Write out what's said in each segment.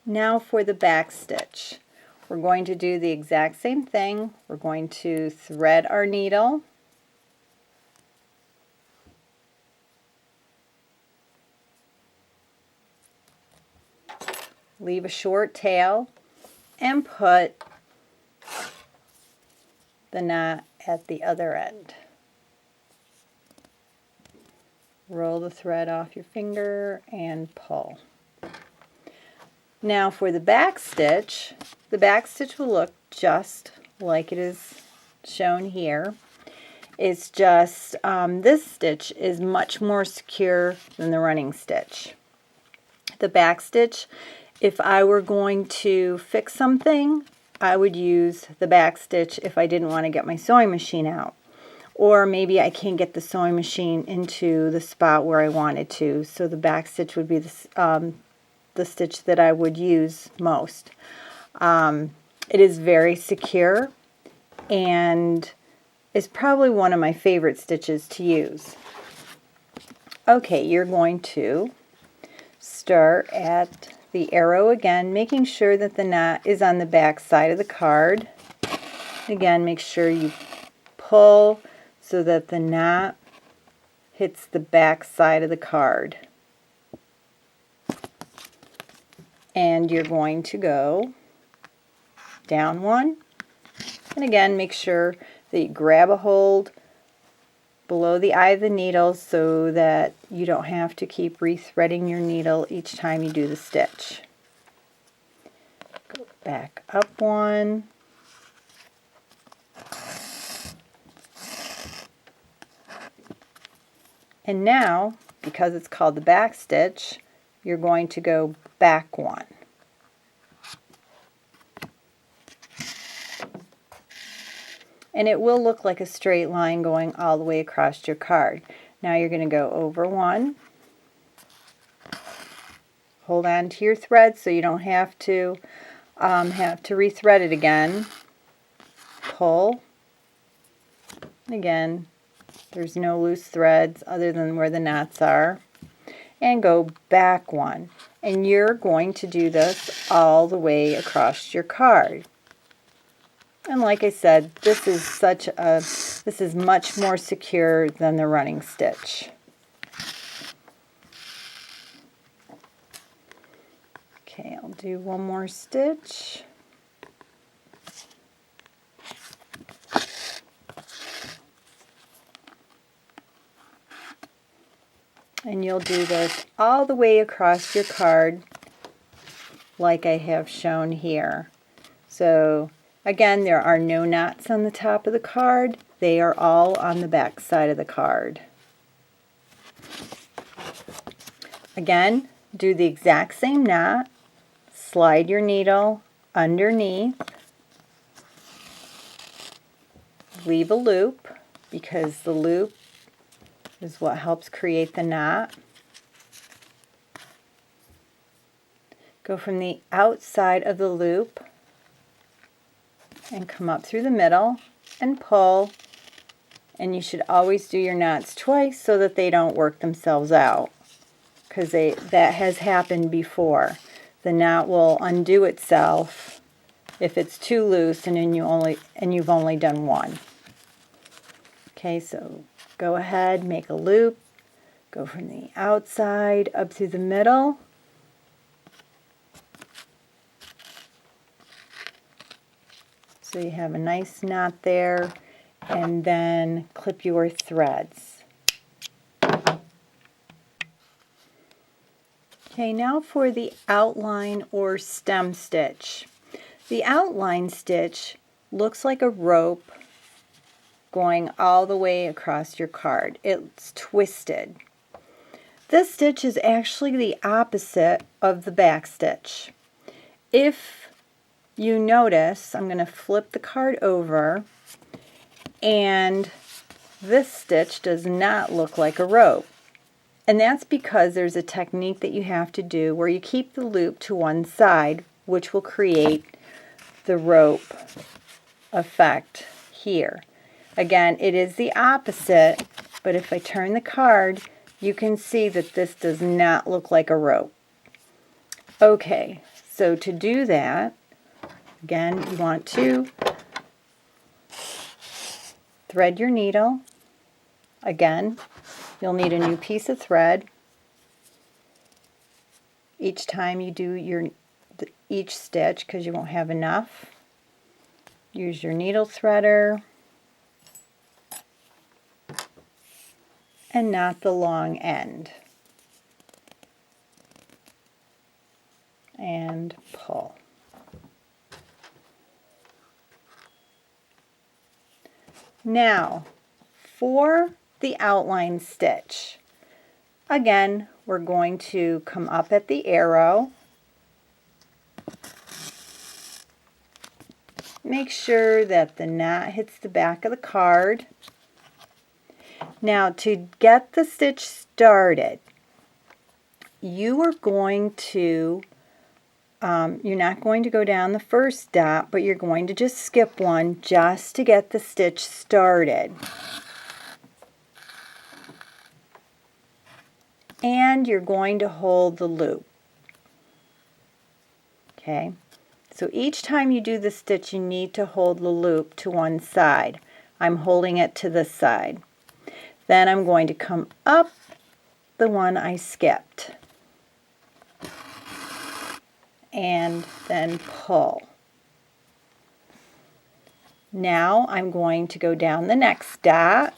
Now for the back stitch. We're going to do the exact same thing. We're going to thread our needle, leave a short tail, and put the knot at the other end. Roll the thread off your finger and pull. Now for the back stitch will look just like it is shown here. It's just this stitch is much more secure than the running stitch. The back stitch, if I were going to fix something, I would use the back stitch if I didn't want to get my sewing machine out. Or maybe I can't get the sewing machine into the spot where I wanted to, so the back stitch would be the stitch that I would use most. It is very secure and is probably one of my favorite stitches to use. Okay, you're going to start at the arrow again, making sure that the knot is on the back side of the card. Again, make sure you pull so that the knot hits the back side of the card. And you're going to go down one, and again make sure that you grab a hold below the eye of the needle so that you don't have to keep rethreading your needle each time you do the stitch. Go back up one, and now, because it's called the back stitch, you're going to go back one. And it will look like a straight line going all the way across your card. Now you're going to go over one, hold on to your thread so you don't have to rethread it again, pull, and again there's no loose threads other than where the knots are, and go back one. And you're going to do this all the way across your card. And like I said, this is much more secure than the running stitch. Okay, I'll do one more stitch. And you'll do this all the way across your card like I have shown here. So again, there are no knots on the top of the card. They are all on the back side of the card. Again, do the exact same knot. Slide your needle underneath. Leave a loop because the loop is what helps create the knot. Go from the outside of the loop and come up through the middle and pull, and you should always do your knots twice so that they don't work themselves out, because that has happened before. The knot will undo itself if it's too loose and you've only done one. Okay, so go ahead, make a loop, go from the outside up through the middle, so you have a nice knot there, and then clip your threads. Okay, now for the outline or stem stitch. The outline stitch looks like a rope going all the way across your card. It's twisted. This stitch is actually the opposite of the back stitch. If you notice, I'm going to flip the card over, and this stitch does not look like a rope. And that's because there's a technique that you have to do where you keep the loop to one side, which will create the rope effect here. Again, it is the opposite, but if I turn the card, you can see that this does not look like a rope. Okay, So to do that, again, you want to thread your needle. Again, you'll need a new piece of thread each time you do each stitch because you won't have enough. Use your needle threader and not the long end. And pull. Now, for the outline stitch, again, we're going to come up at the arrow. Make sure that the knot hits the back of the card. Now, to get the stitch started, you are going to, you're not going to go down the first dot, but you're going to just skip one just to get the stitch started. And you're going to hold the loop. Okay, so each time you do the stitch, you need to hold the loop to one side. I'm holding it to this side. Then I'm going to come up the one I skipped and then pull. Now I'm going to go down the next dot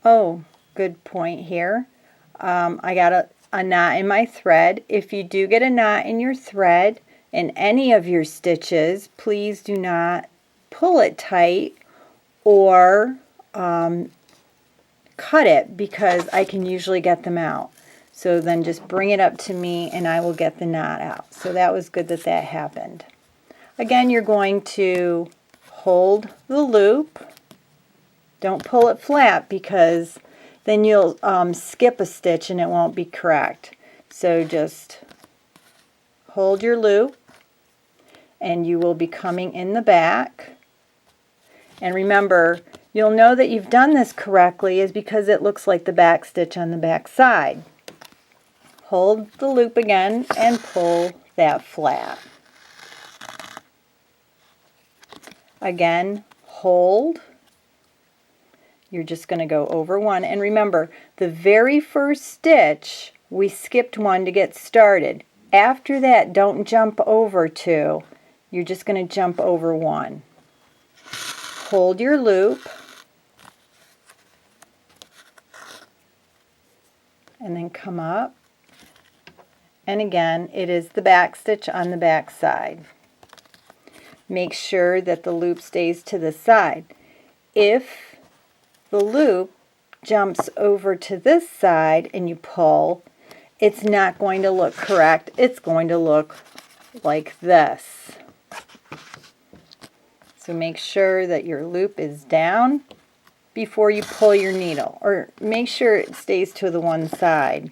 Oh, good point here. I got a knot in my thread. If you do get a knot in your thread in any of your stitches, please do not pull it tight or cut it, because I can usually get them out. So then just bring it up to me and I will get the knot out. So that was good that that happened. Again, you're going to hold the loop. Don't pull it flat, because then you'll skip a stitch and it won't be correct. So just hold your loop and you will be coming in the back. And remember, you'll know that you've done this correctly is because it looks like the back stitch on the back side. Hold the loop again and pull that flat. Again, hold. You're just going to go over one. And remember, the very first stitch, we skipped one to get started. After that, don't jump over two. You're just going to jump over one. Hold your loop. And then come up. And again, it is the back stitch on the back side. Make sure that the loop stays to the side. If the loop jumps over to this side and you pull, it's not going to look correct. It's going to look like this. So make sure that your loop is down before you pull your needle, or make sure it stays to the one side.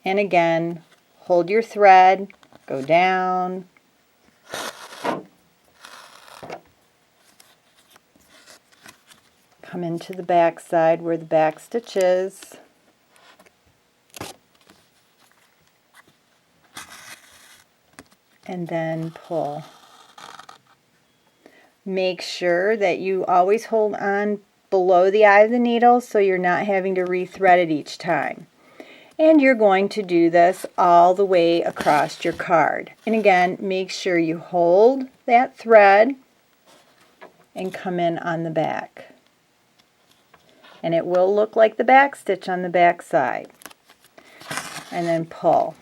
And again, hold your thread, go down, come into the back side where the back stitch is, and then pull. Make sure that you always hold on below the eye of the needle so you're not having to re-thread it each time. And you're going to do this all the way across your card. And again, make sure you hold that thread and come in on the back. And it will look like the back stitch on the back side. And then pull.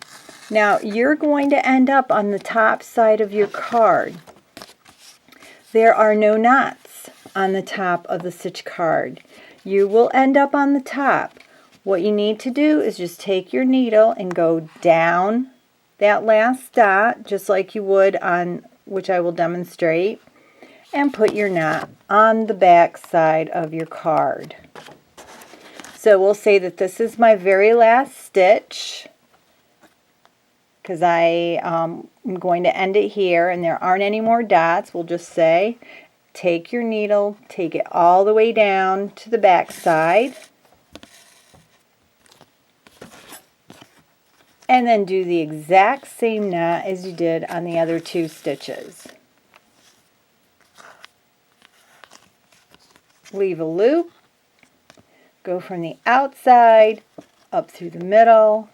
Now you're going to end up on the top side of your card. There are no knots on the top of the stitch card. You will end up on the top. What you need to do is just take your needle and go down that last dot, just like you would on, which I will demonstrate, and put your knot on the back side of your card. So we'll say that this is my very last stitch, because I am going to end it here and there aren't any more dots. We'll just say, take your needle, take it all the way down to the back side, And then do the exact same knot as you did on the other 2 stitches. Leave a loop, go from the outside up through the middle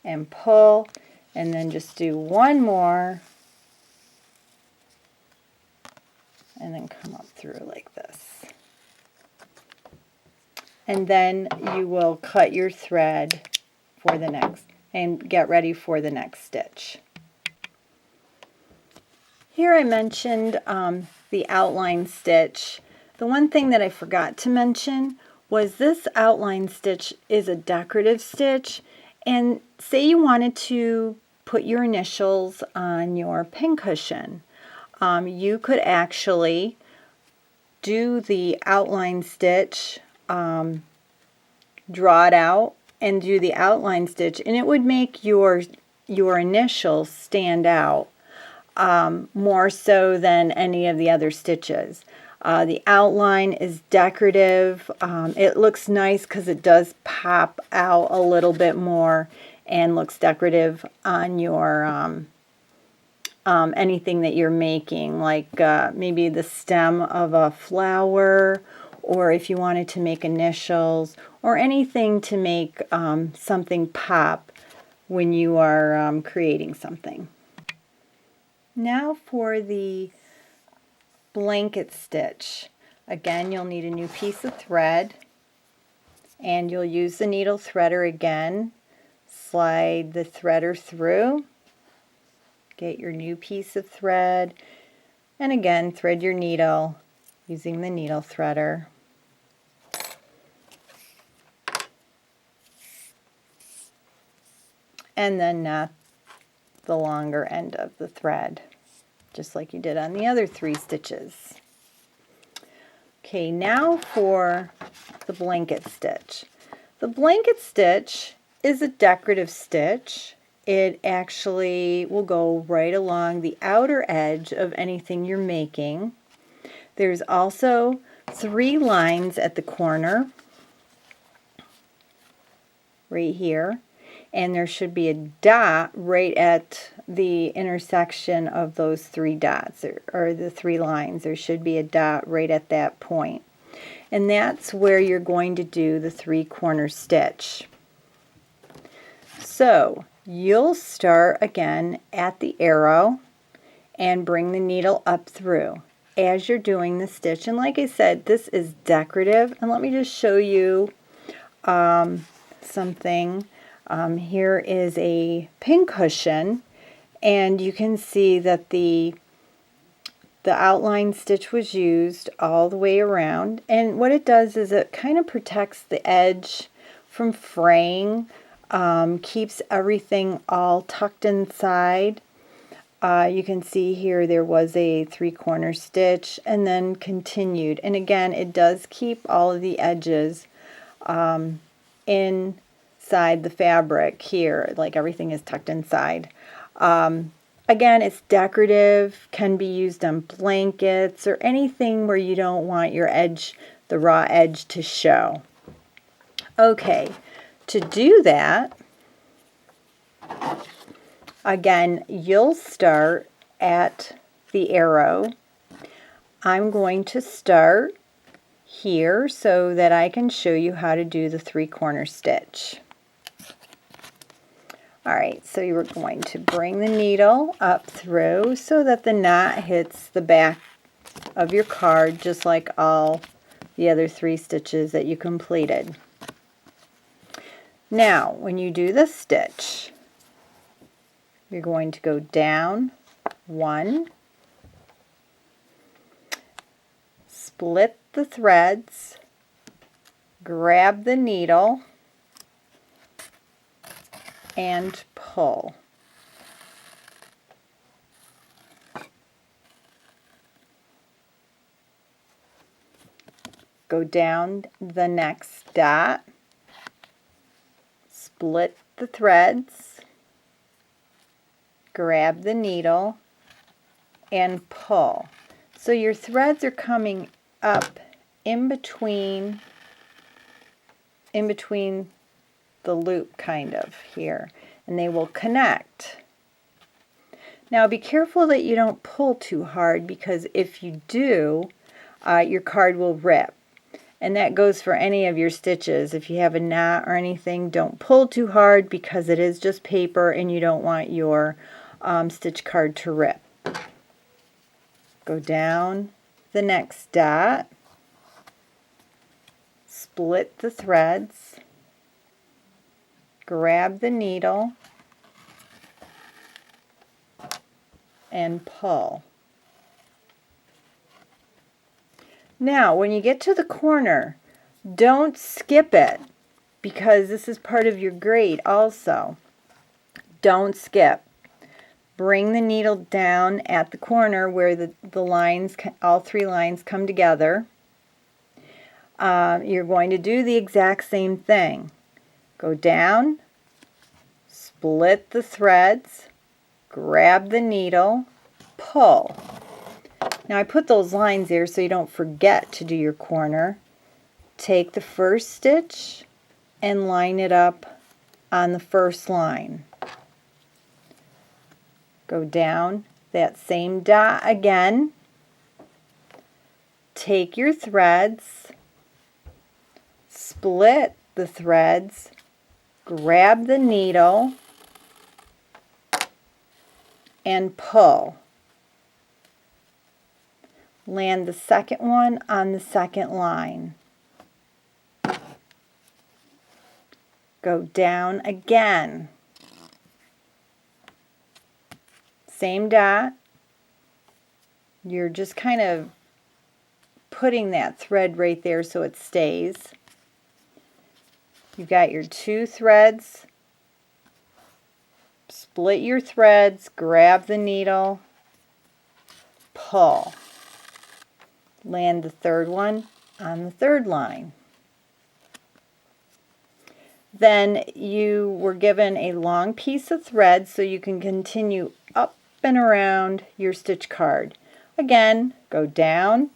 and pull, and then just do one more and then come up through like this. And then you will cut your thread for the next and get ready for the next stitch. Here I mentioned the outline stitch. The one thing that I forgot to mention was this outline stitch is a decorative stitch, and say you wanted to put your initials on your pincushion, you could actually do the outline stitch, draw it out and do the outline stitch, and it would make your initials stand out more so than any of the other stitches. The outline is decorative. It looks nice because it does pop out a little bit more and looks decorative on your anything that you're making, like maybe the stem of a flower, or if you wanted to make initials, or anything to make something pop when you are creating something. Now for the blanket stitch. Again, you'll need a new piece of thread, and you'll use the needle threader again. Slide the threader through, get your new piece of thread, and again thread your needle using the needle threader. And then knot the longer end of the thread, just like you did on the other 3 stitches. Okay, now for the blanket stitch. The blanket stitch is a decorative stitch. It actually will go right along the outer edge of anything you're making. There's also 3 lines at the corner, right here. And there should be a dot right at the intersection of those 3 dots, or the 3 lines. There should be a dot right at that point. And that's where you're going to do the 3-corner stitch. So you'll start again at the arrow and bring the needle up through as you're doing the stitch. And like I said, this is decorative. And let me just show you something. Here is a pincushion, and you can see that the outline stitch was used all the way around, and what it does is it kind of protects the edge from fraying, keeps everything all tucked inside. You can see here there was a 3-corner stitch and then continued, and again it does keep all of the edges inside the fabric here, like everything is tucked inside. Again, it's decorative, can be used on blankets or anything where you don't want your edge, the raw edge, to show. Okay, to do that, again, you'll start at the arrow. I'm going to start here so that I can show you how to do the 3-corner stitch. Alright, so you're going to bring the needle up through so that the knot hits the back of your card, just like all the other 3 stitches that you completed. Now, when you do the stitch, you're going to go down 1, split the threads, grab the needle, and pull. Go down the next dot, split the threads, grab the needle, and pull. So your threads are coming up in between the loop kind of here, and they will connect. Now be careful that you don't pull too hard, because if you do, your card will rip. And that goes for any of your stitches. If you have a knot or anything, don't pull too hard, because it is just paper and you don't want your stitch card to rip. Go down the next dot, split the threads, grab the needle, and pull. Now when you get to the corner, don't skip it, because this is part of your grade also. Don't skip. Bring the needle down at the corner where the lines, all three lines come together. You're going to do the exact same thing. Go down, split the threads, grab the needle, pull. Now I put those lines there so you don't forget to do your corner. Take the first stitch and line it up on the first line. Go down that same dot again. Take your threads, split the threads, grab the needle, and pull. Land the second one on the second line. Go down again. Same dot. You're just kind of putting that thread right there so it stays. You've got your two threads. Split your threads, grab the needle, pull. Land the third one on the third line. Then you were given a long piece of thread so you can continue up and around your stitch card. Again, go down,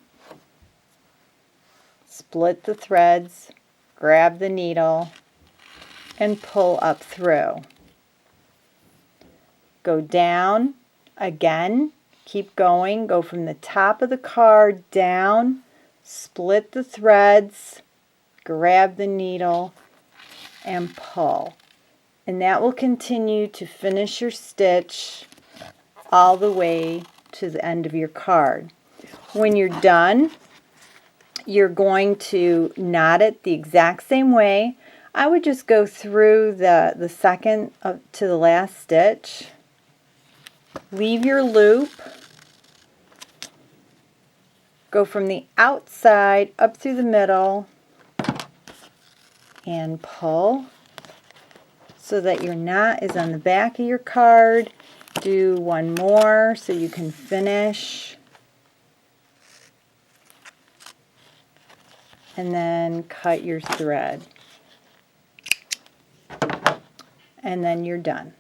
split the threads, grab the needle, and pull up through. Go down again, keep going, go from the top of the card down, split the threads, grab the needle, and pull. And that will continue to finish your stitch all the way to the end of your card. When you're done, you're going to knot it the exact same way. I would just go through the second up to the last stitch. Leave your loop. Go from the outside up through the middle and pull so that your knot is on the back of your card. Do one more so you can finish. And then cut your thread. And then you're done.